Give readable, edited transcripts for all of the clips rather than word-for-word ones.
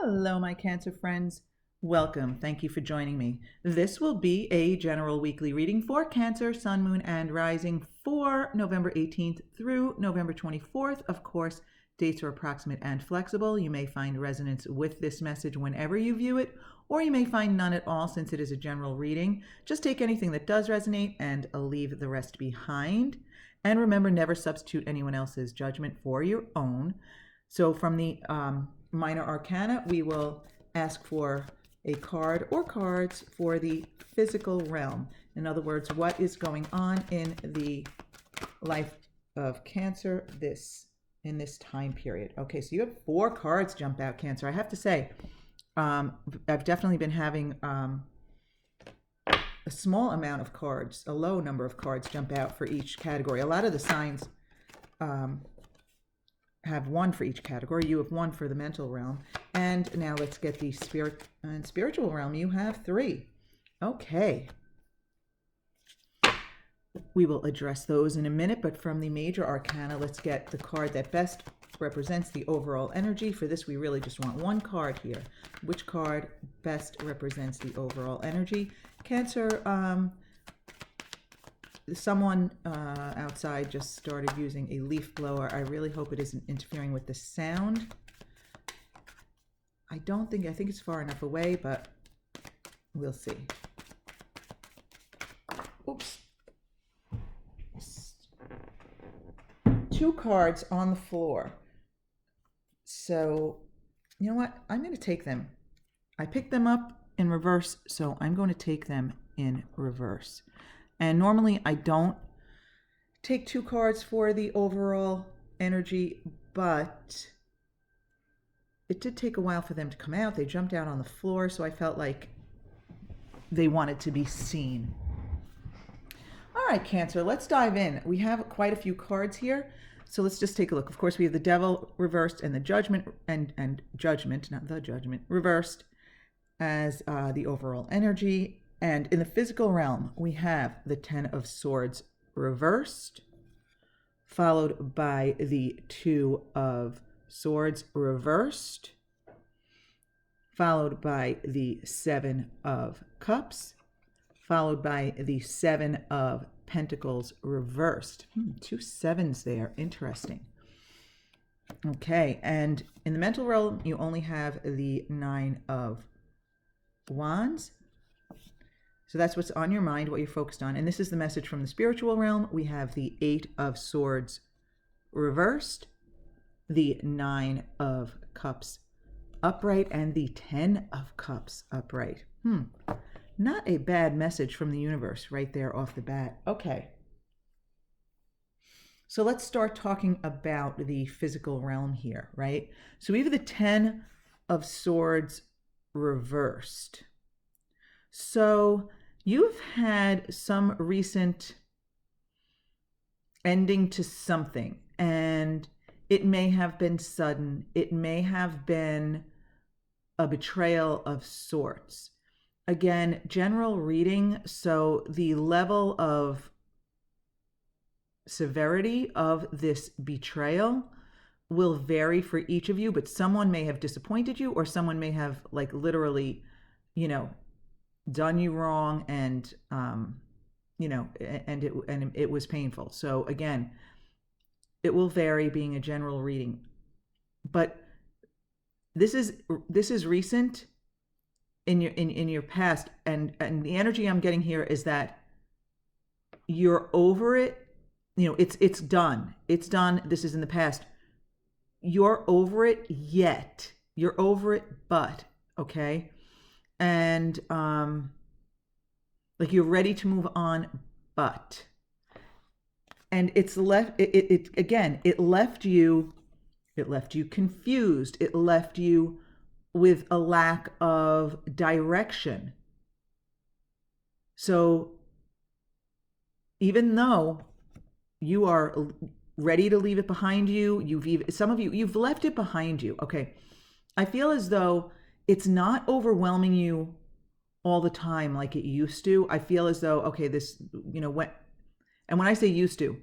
Hello, my Cancer friends. Welcome. Thank you for joining me. This will be a general weekly reading for Cancer, Sun, Moon, and Rising for November 18th through November 24th. Of course, dates are approximate and flexible. You may find resonance with this message whenever you view it, or you may find none at all since it is a general reading. Just take anything that does resonate and leave the rest behind. And remember, never substitute anyone else's judgment for your own. So from the minor arcana, we will ask for a card or cards for the physical realm. In other words, what is going on in the life of Cancer in this time period. Okay, so you have 4 cards jump out, Cancer. I have to say, I've definitely been having a small amount of cards, a low number of cards jump out for each category. A lot of the signs have 1 for each category. You have 1 for the mental realm. And now let's get the spiritual realm. You have 3. Okay. We will address those in a minute, but from the major arcana, let's get the card that best represents the overall energy. For this, we really just want 1 card here. Which card best represents the overall energy? Cancer, someone outside just started using a leaf blower. I really hope it isn't interfering with the sound. I think it's far enough away, but we'll see. Oops. 2 cards on the floor. So, you know what? I'm going to take them. I picked them up in reverse, so I'm going to take them in reverse. And normally I don't take 2 cards for the overall energy, but it did take a while for them to come out. They jumped out on the floor, so I felt like they wanted to be seen. All right, Cancer, let's dive in. We have quite a few cards here, so let's just take a look. Of course, we have the Devil reversed and the Judgment, and Judgment, not the Judgment, reversed as the overall energy. And in the physical realm, we have the 10 of Swords reversed, followed by the 2 of Swords reversed, followed by the 7 of Cups, followed by the 7 of Pentacles reversed. 2 7s there. Interesting. Okay, and in the mental realm, you only have the 9 of Wands. So that's what's on your mind, what you're focused on. And this is the message from the spiritual realm. We have the 8 of Swords reversed, the 9 of Cups upright, and the 10 of Cups upright. Not a bad message from the universe right there off the bat. Okay. So let's start talking about the physical realm here, right? So we have the 10 of Swords reversed. So you've had some recent ending to something, and it may have been sudden. It may have been a betrayal of sorts. Again, general reading, so the level of severity of this betrayal will vary for each of you, but someone may have disappointed you, or someone may have like literally, done you wrong, and and it was painful. So again, it will vary, being a general reading, but this is recent in your past, and the energy I'm getting here is that you're over it. It's done. It's done. This is in the past. You're over it yet. You're over it, but okay. And like you're ready to move on, but, and it's left it left you confused. It left you with a lack of direction. So even though you are ready to leave it behind you, you've left it behind you. Okay. I feel as though it's not overwhelming you all the time like it used to. I feel as though, okay, this, when I say used to,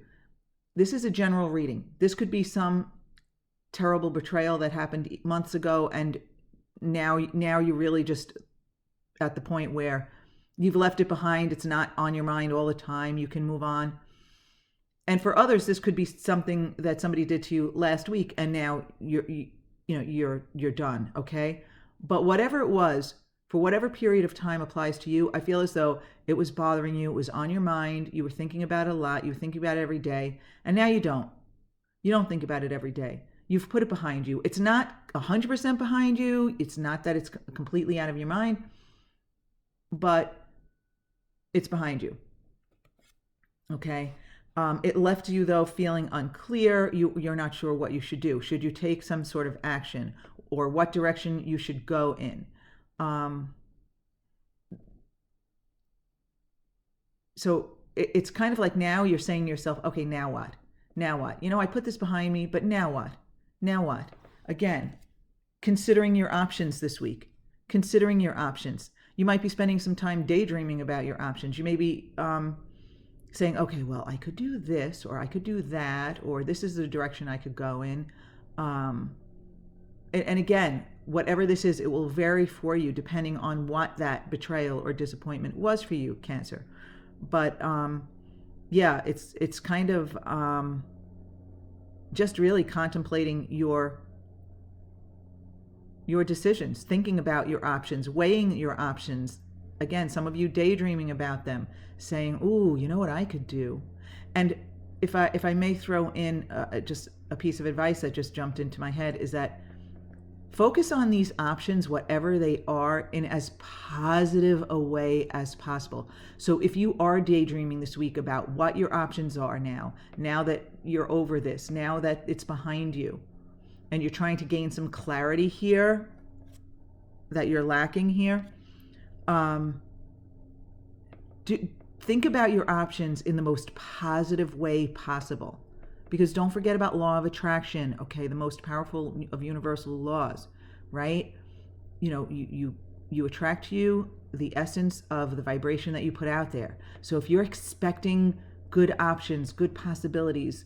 this is a general reading. This could be some terrible betrayal that happened months ago, and now you're really just at the point where you've left it behind. It's not on your mind all the time. You can move on. And for others, this could be something that somebody did to you last week, and now you're done. Okay, but whatever it was, for whatever period of time applies to you, I feel as though it was bothering you. It was on your mind. You were thinking about it a lot. You were thinking about it every day, and now you don't. You don't think about it every day. You've put it behind you. It's not 100% behind you. It's not that it's completely out of your mind, but it's behind you. Okay. It left you, though, feeling unclear. You're not sure what you should do. Should you take some sort of action, or what direction you should go in? So it's kind of like now you're saying to yourself, okay, now what? Now what? I put this behind me, but now what? Now what? Again, considering your options this week. Considering your options. You might be spending some time daydreaming about your options. You may be saying, okay, well, I could do this, or I could do that, or this is the direction I could go in. And again, whatever this is, it will vary for you depending on what that betrayal or disappointment was for you, Cancer. But yeah, it's kind of just really contemplating your decisions, thinking about your options, weighing your options. Again, some of you daydreaming about them, saying, ooh, you know what I could do? And if I may throw in just a piece of advice that just jumped into my head, is that focus on these options, whatever they are, in as positive a way as possible. So if you are daydreaming this week about what your options are now that you're over this, now that it's behind you, and you're trying to gain some clarity here that you're lacking here, think about your options in the most positive way possible. Because don't forget about law of attraction, okay, the most powerful of universal laws, right? You attract to you the essence of the vibration that you put out there. So if you're expecting good options, good possibilities,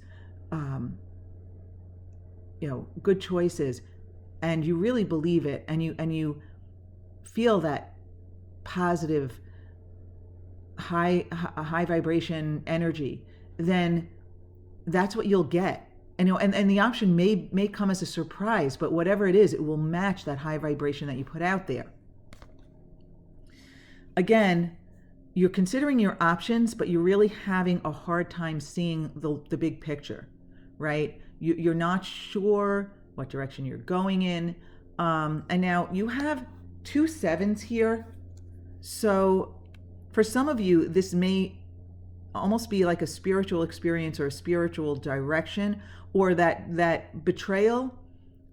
good choices, and you really believe it, and you feel that positive, high vibration energy, then that's what you'll get. And the option may come as a surprise, but whatever it is, it will match that high vibration that you put out there. Again, you're considering your options, but you're really having a hard time seeing the big picture, right? You're not sure what direction you're going in. And now you have 2 7s here. So for some of you, this may almost be like a spiritual experience or a spiritual direction, or that betrayal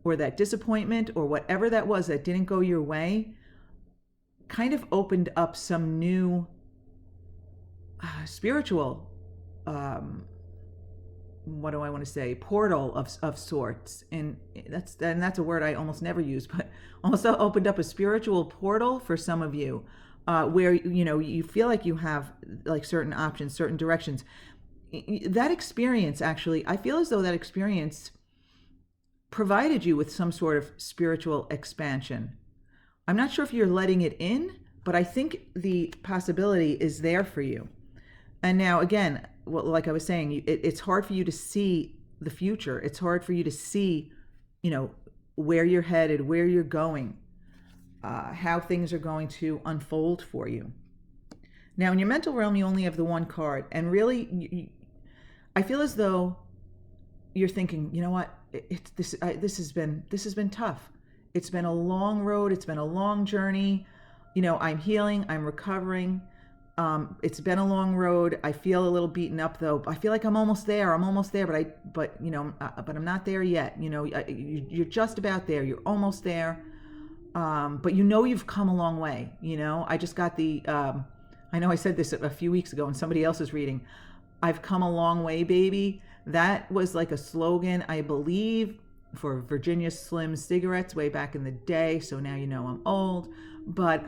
or that disappointment or whatever that was that didn't go your way kind of opened up some new spiritual what do I want to say, portal of sorts. And that's a word I almost never use, but almost opened up a spiritual portal for some of you, where you feel like you have like certain options, certain directions. That experience, actually, I feel as though that experience provided you with some sort of spiritual expansion. I'm not sure if you're letting it in, but I think the possibility is there for you. And now, again, well, like I was saying, it's hard for you to see the future. It's hard for you to see, where you're headed, where you're going, how things are going to unfold for you. Now, in your mental realm, you only have the one card, and really, I feel as though you're thinking, you know what, this has been tough. It's been a long road. It's been a long journey. I'm healing. I'm recovering. It's been a long road. I feel a little beaten up, though. I feel like I'm almost there, but I'm not there yet. You're just about there. You're almost there. But you've come a long way. I just got I know I said this a few weeks ago in somebody else's reading. I've come a long way, baby. That was like a slogan, I believe, for Virginia Slim cigarettes way back in the day. So now I'm old. But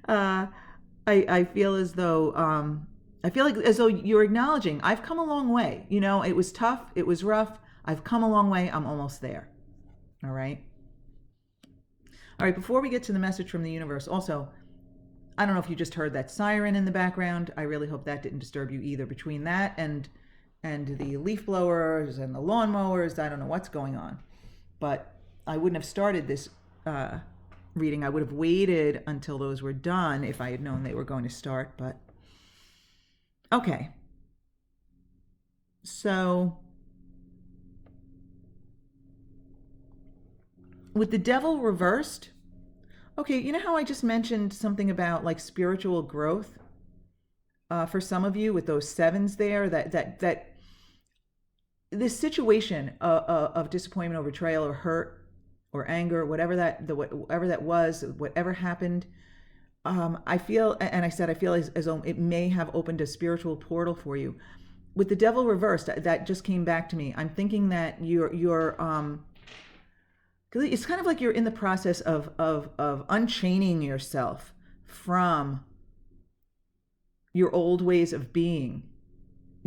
I feel as though you're acknowledging I've come a long way. It was tough, it was rough. I've come a long way. I'm almost there. All right. All right, before we get to the message from the universe, also, I don't know if you just heard that siren in the background. I really hope that didn't disturb you either. Between that and the leaf blowers and the lawnmowers, I don't know what's going on. But I wouldn't have started this reading. I would have waited until those were done if I had known they were going to start. But okay. So with the devil reversed, okay, you know how I just mentioned something about like spiritual growth for some of you with those sevens there, that this situation of disappointment or betrayal or hurt or anger, whatever that was, whatever happened, I feel, and I said I feel as though it may have opened a spiritual portal for you. With the devil reversed, that just came back to me. I'm thinking that you're it's kind of like you're in the process of unchaining yourself from your old ways of being,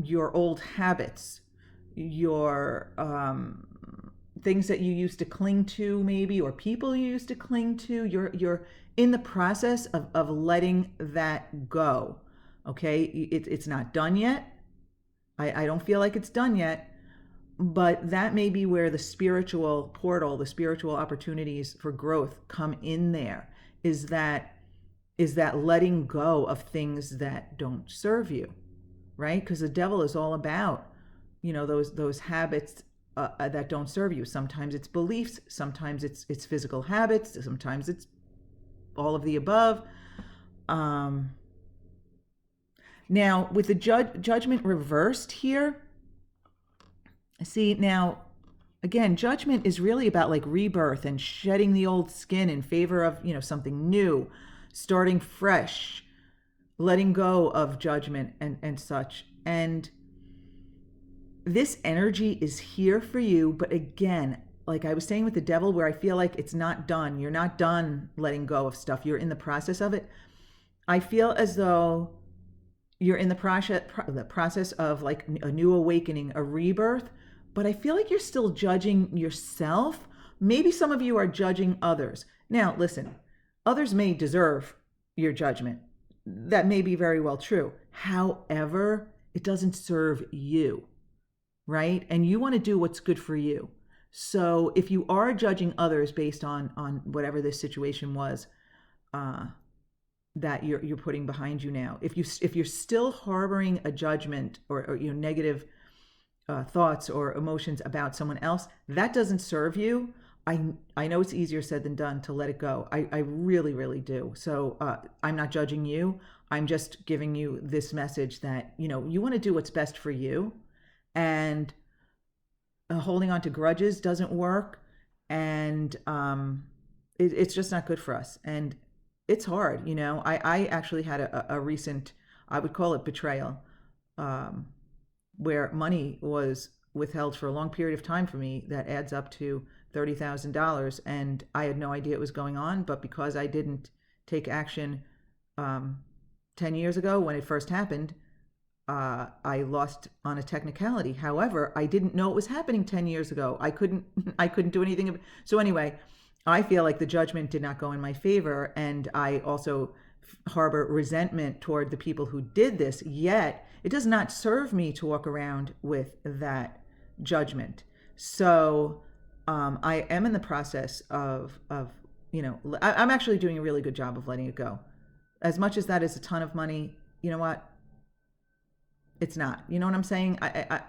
your old habits, your things that you used to cling to, maybe, or people you used to cling to. You're in the process of letting that go. Okay, it's not done yet. I don't feel like it's done yet, but that may be where the spiritual portal, the spiritual opportunities for growth come in there, is that letting go of things that don't serve you, right? Because the devil is all about, those habits that don't serve you. Sometimes it's beliefs, sometimes it's physical habits, sometimes it's all of the above. Now, with the judgment reversed here, see, now, again, judgment is really about like rebirth and shedding the old skin in favor of, something new, starting fresh, letting go of judgment and such. And this energy is here for you. But again, like I was saying with the devil, where I feel like it's not done. You're not done letting go of stuff. You're in the process of it. I feel as though you're in the process of like a new awakening, a rebirth, but I feel like you're still judging yourself. Maybe some of you are judging others. Now, listen, others may deserve your judgment. That may be very well true. However, it doesn't serve you, right? And you want to do what's good for you. So if you are judging others based on whatever this situation was, that you're putting behind you now, if you're still harboring a judgment or negative thoughts or emotions about someone else, that doesn't serve you. I know it's easier said than done to let it go. I really, really do. So I'm not judging you. I'm just giving you this message that, you want to do what's best for you, and holding on to grudges doesn't work. And it's just not good for us. And it's hard. I actually had a recent, I would call it betrayal, where money was withheld for a long period of time for me that adds up to $30,000. And I had no idea it was going on, but because I didn't take action 10 years ago when it first happened, I lost on a technicality. However, I didn't know it was happening 10 years ago. I couldn't do anything. So anyway, I feel like the judgment did not go in my favor. And I also harbor resentment toward the people who did this, yet it does not serve me to walk around with that judgment. So I am in the process of I'm actually doing a really good job of letting it go. As much as that is a ton of money, you know what? It's not. You know what I'm saying?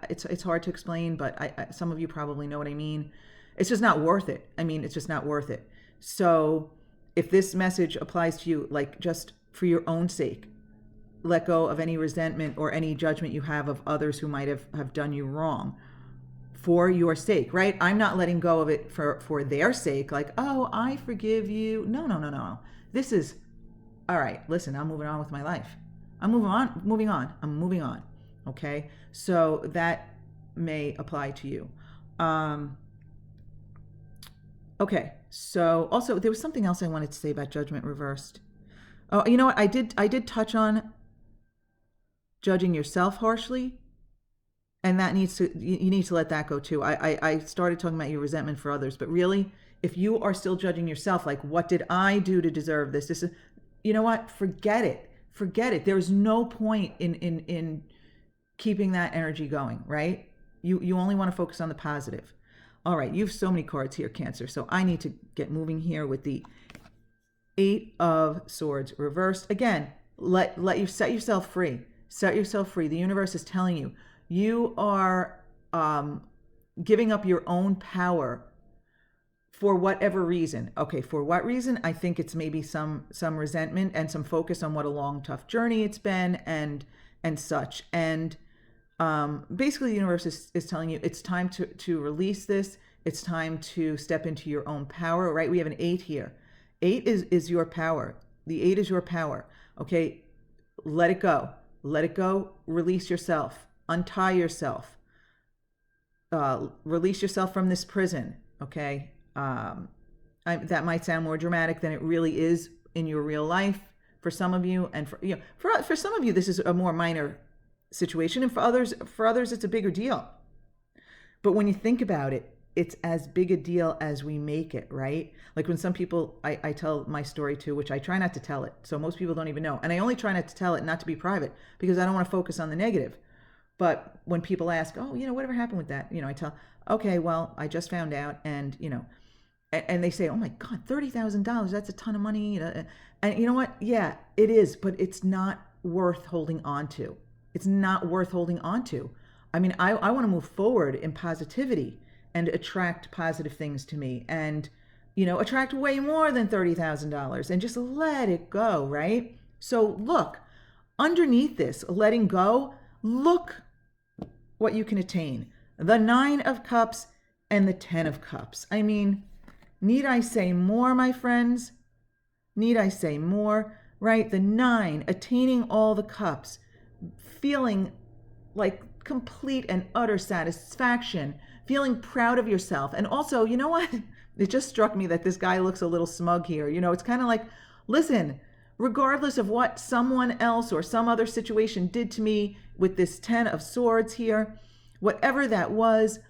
It's hard to explain, but some of you probably know what I mean. It's just not worth it. It's just not worth it. So if this message applies to you, like, just for your own sake, let go of any resentment or any judgment you have of others who might have done you wrong, for your sake, right? I'm not letting go of it for their sake, like, oh, I forgive you. No. This is, all right, listen, I'm moving on with my life. I'm moving on. Okay? So that may apply to you. Okay. So also there was something else I wanted to say about judgment reversed. Oh, you know what? I did touch on judging yourself harshly, and that you need to let that go too. I started talking about your resentment for others, but really If you are still judging yourself, like, what did I do to deserve this? This is, you know what? Forget it. Forget it. There's no point in keeping that energy going, right? You only want to focus on the positive. All right, you have so many cards here, Cancer. So I need to get moving here with the 8 of Swords reversed. Again, let you set yourself free. Set yourself free. The universe is telling you, you are giving up your own power for whatever reason. Okay, for what reason? I think it's maybe some resentment and some focus on what a long, tough journey it's been and such. And basically the universe is telling you it's time to release this. It's time to step into your own power, right? We have an 8 here. 8 is your power. The 8 is your power. Okay, let it go. Let it go. Release yourself. Untie yourself. Release yourself from this prison. Okay. That might sound more dramatic than it really is in your real life for some of you, and for some of you this is a more minor situation, and for others it's a bigger deal. But when you think about it, it's as big a deal as we make it, right? Like when some people, I tell my story too, which I try not to tell it, so most people don't even know, and I only try not to tell it, not to be private, because I don't want to focus on the negative. But when people ask, oh, whatever happened with that, I tell, okay, well, I just found out, and and they say, oh my God, $30,000, that's a ton of money. And you know what? Yeah, it is, but it's not worth holding on to. It's not worth holding on to. I mean, I want to move forward in positivity and attract positive things to me, and, attract way more than $30,000 and just let it go, right? So look, underneath this, letting go, look what you can attain. The 9 of Cups and the 10 of Cups. I mean, need I say more, my friends? Need I say more? Right? The 9, attaining all the cups, feeling like complete and utter satisfaction, feeling proud of yourself. And also, you know what? It just struck me that this guy looks a little smug here. It's kind of like, listen, regardless of what someone else or some other situation did to me with this 10 of Swords here, whatever that was,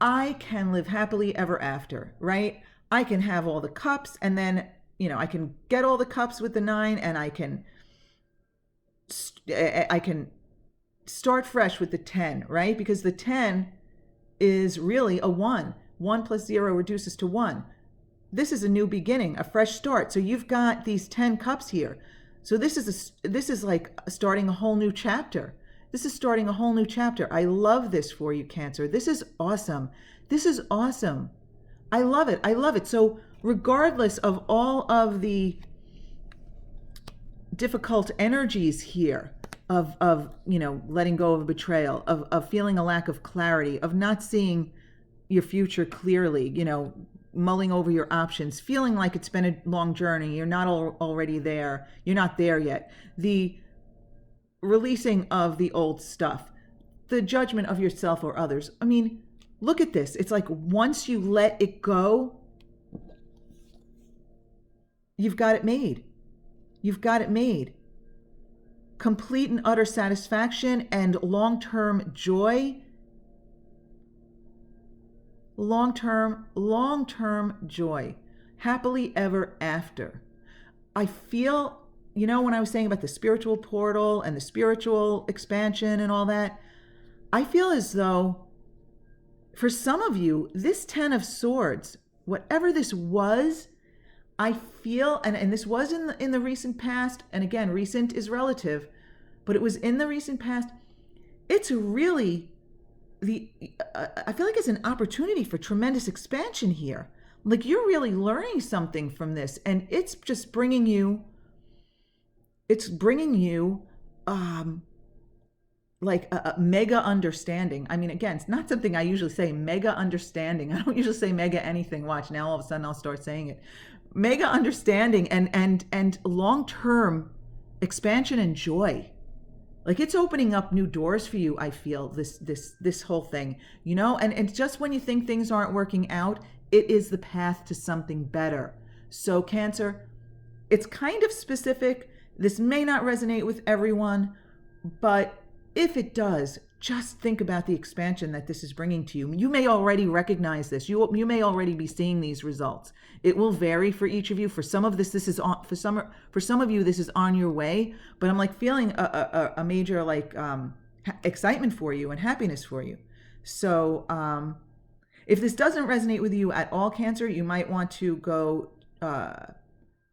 I can live happily ever after, right? I can have all the cups, and then, I can get all the cups with the 9, and I can start fresh with the 10, right? Because the 10 is really a 1. 1 plus 0 reduces to 1. This is a new beginning, a fresh start. So you've got these 10 cups here. So this is like starting a whole new chapter. This is starting a whole new chapter. I love this for you, Cancer. This is awesome. This is awesome. I love it. I love it. So regardless of all of the difficult energies here of letting go of betrayal, of feeling a lack of clarity, of not seeing your future clearly, mulling over your options, feeling like it's been a long journey, you're not already there, you're not there yet. The releasing of the old stuff, the judgment of yourself or others. I mean, look at this. It's like once you let it go, you've got it made. You've got it made. Complete and utter satisfaction and long-term joy. Long-term joy. Happily ever after. I feel, when I was saying about the spiritual portal and the spiritual expansion and all that, I feel as though for some of you, this 10 of Swords, whatever this was, I feel, and this was in the recent past, and again, recent is relative, but it was in the recent past, it's really I feel like it's an opportunity for tremendous expansion here. Like you're really learning something from this, and it's just bringing you like a mega understanding. I mean, again, it's not something I usually say, mega understanding. I don't usually say mega anything. Watch, now all of a sudden I'll start saying it. Mega understanding and long-term expansion and joy. Like it's opening up new doors for you, I feel, this whole thing, and just when you think things aren't working out, it is the path to something better. So Cancer, it's kind of specific. This may not resonate with everyone, but if it does, just think about the expansion that this is bringing to you. You may already recognize this. You may already be seeing these results. It will vary for each of you. For some of this is on. For some of you, this is on your way. But I'm like feeling a major like excitement for you and happiness for you. So if this doesn't resonate with you at all, Cancer, you might want to go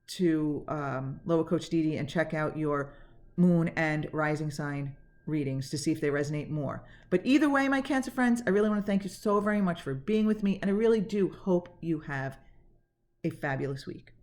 to LoA Coach DD and check out your moon and rising sign readings to see if they resonate more. But either way, my Cancer friends, I really want to thank you so very much for being with me, and I really do hope you have a fabulous week.